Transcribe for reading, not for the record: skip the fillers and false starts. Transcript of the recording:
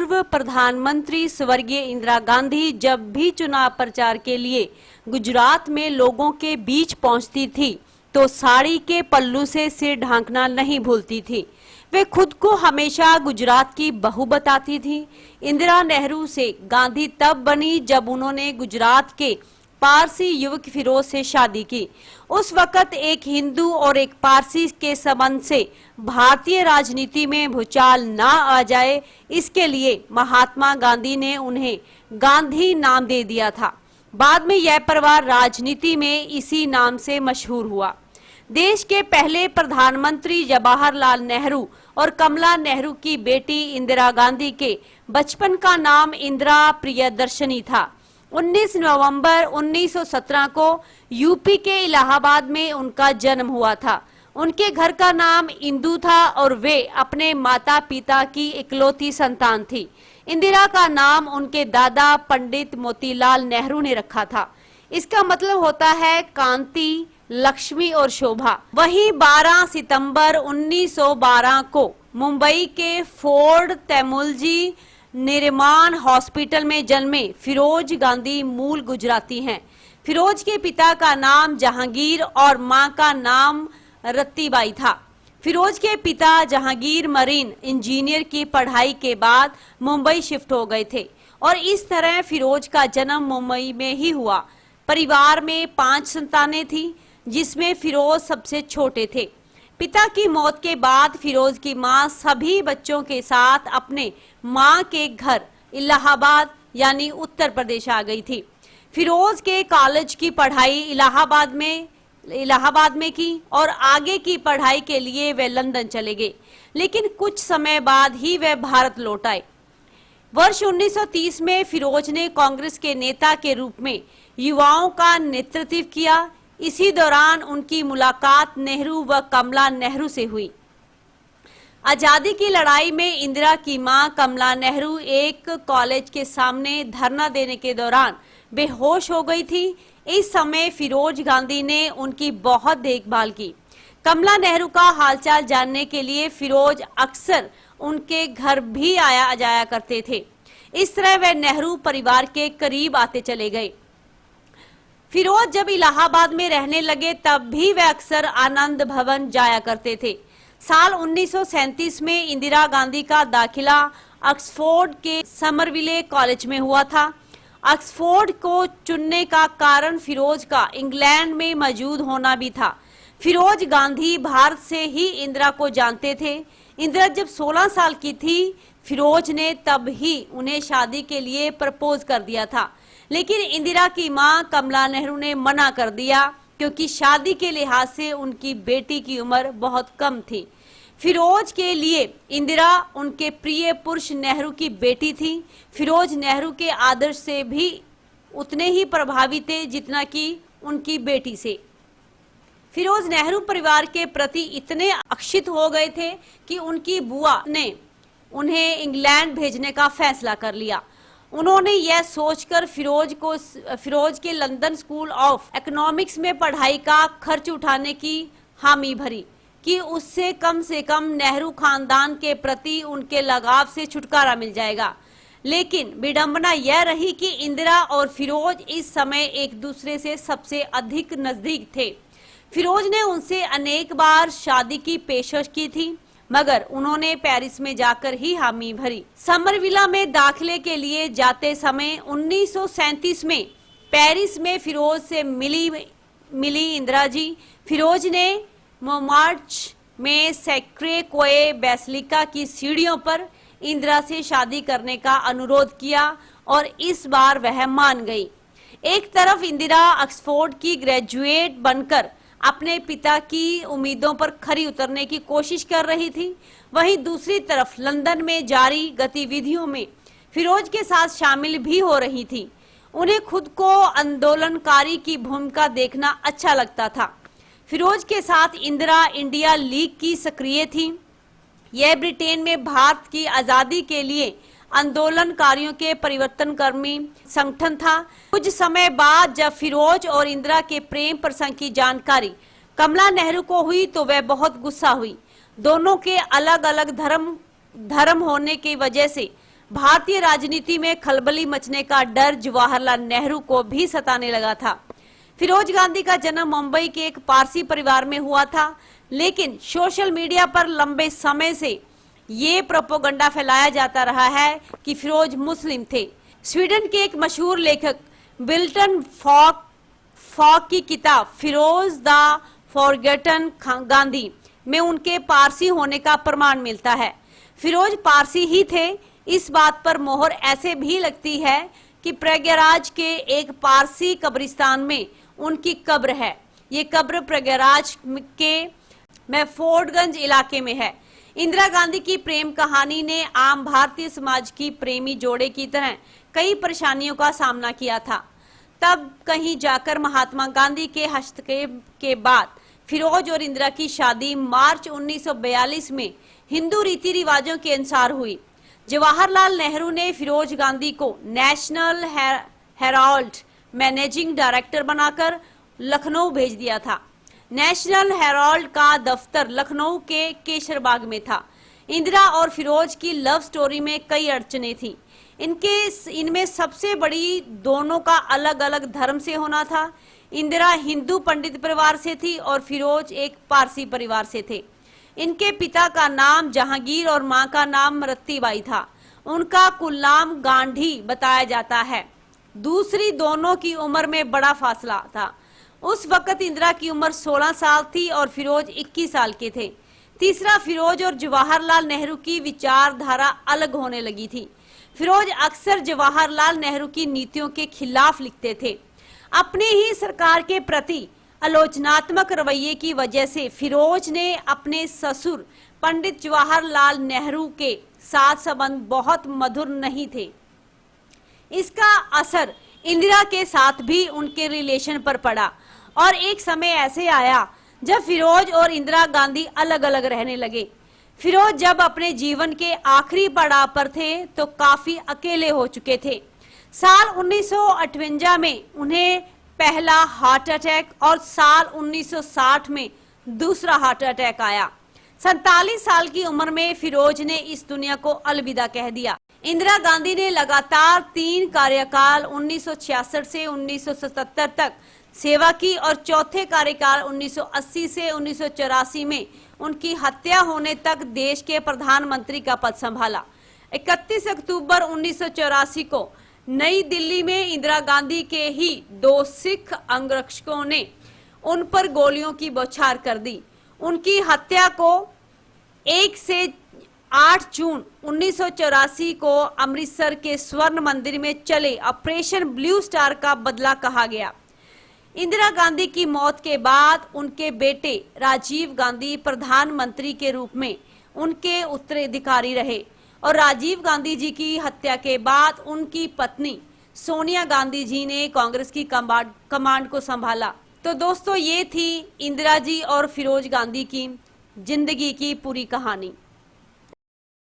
पूर्व प्रधानमंत्री स्वर्गीय इंदिरा गांधी जब भी चुनाव प्रचार के लिए गुजरात में लोगों के बीच पहुंचती थी तो साड़ी के पल्लू से सिर ढांकना नहीं भूलती थी। वे खुद को हमेशा गुजरात की बहू बताती थी। इंदिरा नेहरू से गांधी तब बनी जब उन्होंने गुजरात के पारसी युवक फिरोज से शादी की। उस वक्त एक हिंदू और एक पारसी के संबंध से भारतीय राजनीति में भूचाल ना आ जाए, इसके लिए महात्मा गांधी ने उन्हें गांधी नाम दे दिया था। बाद में यह परिवार राजनीति में इसी नाम से मशहूर हुआ। देश के पहले प्रधानमंत्री जवाहरलाल नेहरू और कमला नेहरू की बेटी इंदिरा गांधी के बचपन का नाम इंदिरा प्रियदर्शनी था। 19 नवंबर 1917 को यूपी के इलाहाबाद में उनका जन्म हुआ था। उनके घर का नाम इंदू था और वे अपने माता पिता की इकलौती संतान थी। इंदिरा का नाम उनके दादा पंडित मोतीलाल नेहरू ने रखा था। इसका मतलब होता है कांति, लक्ष्मी और शोभा। वहीं 12 सितंबर 1912 को मुंबई के फोर्ड तैमूलजी निर्माण हॉस्पिटल में जन्मे फिरोज गांधी मूल गुजराती हैं। फिरोज के पिता का नाम जहांगीर और मां का नाम रत्तीबाई था। फिरोज के पिता जहांगीर मरीन इंजीनियर की पढ़ाई के बाद मुंबई शिफ्ट हो गए थे और इस तरह फिरोज का जन्म मुंबई में ही हुआ। परिवार में 5 संतानें थी, जिसमें फिरोज सबसे छोटे थे। पिता की मौत के बाद फिरोज की मां सभी बच्चों के साथ अपने मां के घर इलाहाबाद यानी उत्तर प्रदेश आ गई थी। फिरोज के कॉलेज की पढ़ाई इलाहाबाद में की और आगे की पढ़ाई के लिए वे लंदन चले गए, लेकिन कुछ समय बाद ही वे भारत लौट आए। वर्ष 1930 में फिरोज ने कांग्रेस के नेता के रूप में युवाओं का नेतृत्व किया। इसी दौरान उनकी मुलाकात नेहरू व कमला नेहरू से हुई। आजादी की लड़ाई में इंदिरा की मां कमला नेहरू एक कॉलेज के सामने धरना देने के दौरान बेहोश हो गई थी। इस समय फिरोज गांधी ने उनकी बहुत देखभाल की। कमला नेहरू का हालचाल जानने के लिए फिरोज अक्सर उनके घर भी आया जाया करते थे। इस तरह वे नेहरू परिवार के करीब आते चले गए। फिरोज जब इलाहाबाद में रहने लगे तब भी वे अक्सर आनंद भवन जाया करते थे। साल 1937 में इंदिरा गांधी का दाखिला ऑक्सफोर्ड के समरविले कॉलेज में हुआ था। ऑक्सफोर्ड को चुनने का कारण फिरोज का इंग्लैंड में मौजूद होना भी था। फिरोज गांधी भारत से ही इंदिरा को जानते थे। इंदिरा जब 16 साल की थी, फिरोज ने तब ही उन्हें शादी के लिए प्रपोज कर दिया था, लेकिन इंदिरा की मां कमला नेहरू ने मना कर दिया क्योंकि शादी के लिहाज से उनकी बेटी की उम्र बहुत कम थी। फिरोज के लिए इंदिरा उनके प्रिय पुरुष नेहरू की बेटी थी। फिरोज नेहरू के आदर्श से भी उतने ही प्रभावित थे जितना कि उनकी बेटी से। फिरोज नेहरू परिवार के प्रति इतने आकर्षित हो गए थे कि उनकी बुआ ने उन्हें इंग्लैंड भेजने का फैसला कर लिया। उन्होंने यह सोचकर फिरोज के लंदन स्कूल ऑफ इकोनॉमिक्स में पढ़ाई का खर्च उठाने की हामी भरी कि उससे कम से कम नेहरू खानदान के प्रति उनके लगाव से छुटकारा मिल जाएगा। लेकिन विडंबना यह रही कि इंदिरा और फिरोज इस समय एक दूसरे से सबसे अधिक नजदीक थे। फिरोज ने उनसे अनेक बार शादी की पेशकश की थी, मगर उन्होंने पेरिस में जाकर ही हामी भरी। समरविला में दाखिले के लिए जाते समय 1937 में पेरिस में फिरोज से मिली इंदिरा जी। फिरोज ने मोमार्च में सैक्रे कोए बेसिलिका की सीढ़ियों पर इंदिरा से शादी करने का अनुरोध किया और इस बार वह मान गई। एक तरफ इंदिरा ऑक्सफोर्ड की ग्रेजुएट बनकर अपने पिता की उम्मीदों पर खरी उतरने की कोशिश कर रही थी, वहीं दूसरी तरफ लंदन में जारी गतिविधियों में फिरोज के साथ शामिल भी हो रही थी। उन्हें खुद को आंदोलनकारी की भूमिका देखना अच्छा लगता था। फिरोज के साथ इंदिरा इंडिया लीग की सक्रिय थी। यह ब्रिटेन में भारत की आजादी के लिए आंदोलनकारियों के परिवर्तनकर्मी संगठन था। कुछ समय बाद जब फिरोज और इंदिरा के प्रेम प्रसंग की जानकारी कमला नेहरू को हुई तो वह बहुत गुस्सा हुई। दोनों के अलग अलग धर्म होने की वजह से भारतीय राजनीति में खलबली मचने का डर जवाहरलाल नेहरू को भी सताने लगा था। फिरोज गांधी का जन्म मुंबई के एक पारसी परिवार में हुआ था, लेकिन सोशल मीडिया पर लंबे समय से ये प्रोपोगंडा फैलाया जाता रहा है कि फिरोज मुस्लिम थे। स्वीडन के एक मशहूर लेखक विल्टन फॉक की किताब फिरोज द फॉरगेटन गांधी में उनके पारसी होने का प्रमाण मिलता है। फिरोज पारसी ही थे, इस बात पर मोहर ऐसे भी लगती है कि प्रयागराज के एक पारसी कब्रिस्तान में उनकी कब्र है। ये कब्र प्रयागराज के मैफोर्डगंज इलाके में है। इंदिरा गांधी की प्रेम कहानी ने आम भारतीय समाज की प्रेमी जोड़े की तरह कई परेशानियों का सामना किया था। तब कहीं जाकर महात्मा गांधी के हस्तक्षेप के बाद फिरोज और इंदिरा की शादी मार्च 1942 में हिंदू रीति रिवाजों के अनुसार हुई। जवाहरलाल नेहरू ने फिरोज गांधी को नेशनल हेराल्ड मैनेजिंग डायरेक्टर बनाकर लखनऊ भेज दिया था। नेशनल हेराल्ड का दफ्तर लखनऊ के केसरबाग में था। इंदिरा और फिरोज की लव स्टोरी में कई अड़चने थी। इनमें सबसे बड़ी दोनों का अलग अलग धर्म से होना था। इंदिरा हिंदू पंडित परिवार से थी और फिरोज एक पारसी परिवार से थे। इनके पिता का नाम जहांगीर और मां का नाम रत्तीबाई था। उनका कुल नाम गांधी बताया जाता है। दूसरी दोनों की उम्र में बड़ा फासला था। उस वक्त इंदिरा की उम्र 16 साल थी और फिरोज 21 साल के थे। तीसरा, फिरोज और जवाहरलाल नेहरू की विचारधारा अलग होने लगी थी। फिरोज अक्सर जवाहरलाल नेहरू की नीतियों के खिलाफ लिखते थे। अपनी ही सरकार के प्रति आलोचनात्मक रवैये की वजह से फिरोज ने अपने ससुर पंडित जवाहरलाल नेहरू के साथ संबंध बहुत मधुर नहीं थे। इसका असर इंदिरा के साथ भी उनके रिलेशन पर पड़ा और एक समय ऐसे आया जब फिरोज और इंदिरा गांधी अलग अलग रहने लगे। फिरोज जब अपने जीवन के आखिरी पड़ाव पर थे तो काफी अकेले हो चुके थे। साल 1958 में उन्हें पहला हार्ट अटैक और साल 1960 में दूसरा हार्ट अटैक आया। 47 साल की उम्र में फिरोज ने इस दुनिया को अलविदा कह दिया। इंदिरा गांधी ने लगातार 3 कार्यकाल 1966 से 1977 तक सेवा की और चौथे कार्यकाल 1980 से 1984 में उनकी हत्या होने तक देश के प्रधानमंत्री का पद संभाला। 31 अक्टूबर 1984 को नई दिल्ली में इंदिरा गांधी के ही 2 सिख अंगरक्षकों ने उन पर गोलियों की बौछार कर दी। उनकी हत्या को 1 से 8 जून 1984 को अमृतसर के स्वर्ण मंदिर में चले ऑपरेशन ब्लू स्टार का बदला कहा गया। इंदिरा गांधी की मौत के बाद उनके बेटे राजीव गांधी प्रधानमंत्री के रूप में उनके उत्तराधिकारी रहे और राजीव गांधी जी की हत्या के बाद उनकी पत्नी सोनिया गांधी जी ने कांग्रेस की कमांड को संभाला। तो दोस्तों, ये थी इंदिरा जी और फिरोज गांधी की जिंदगी की पूरी कहानी।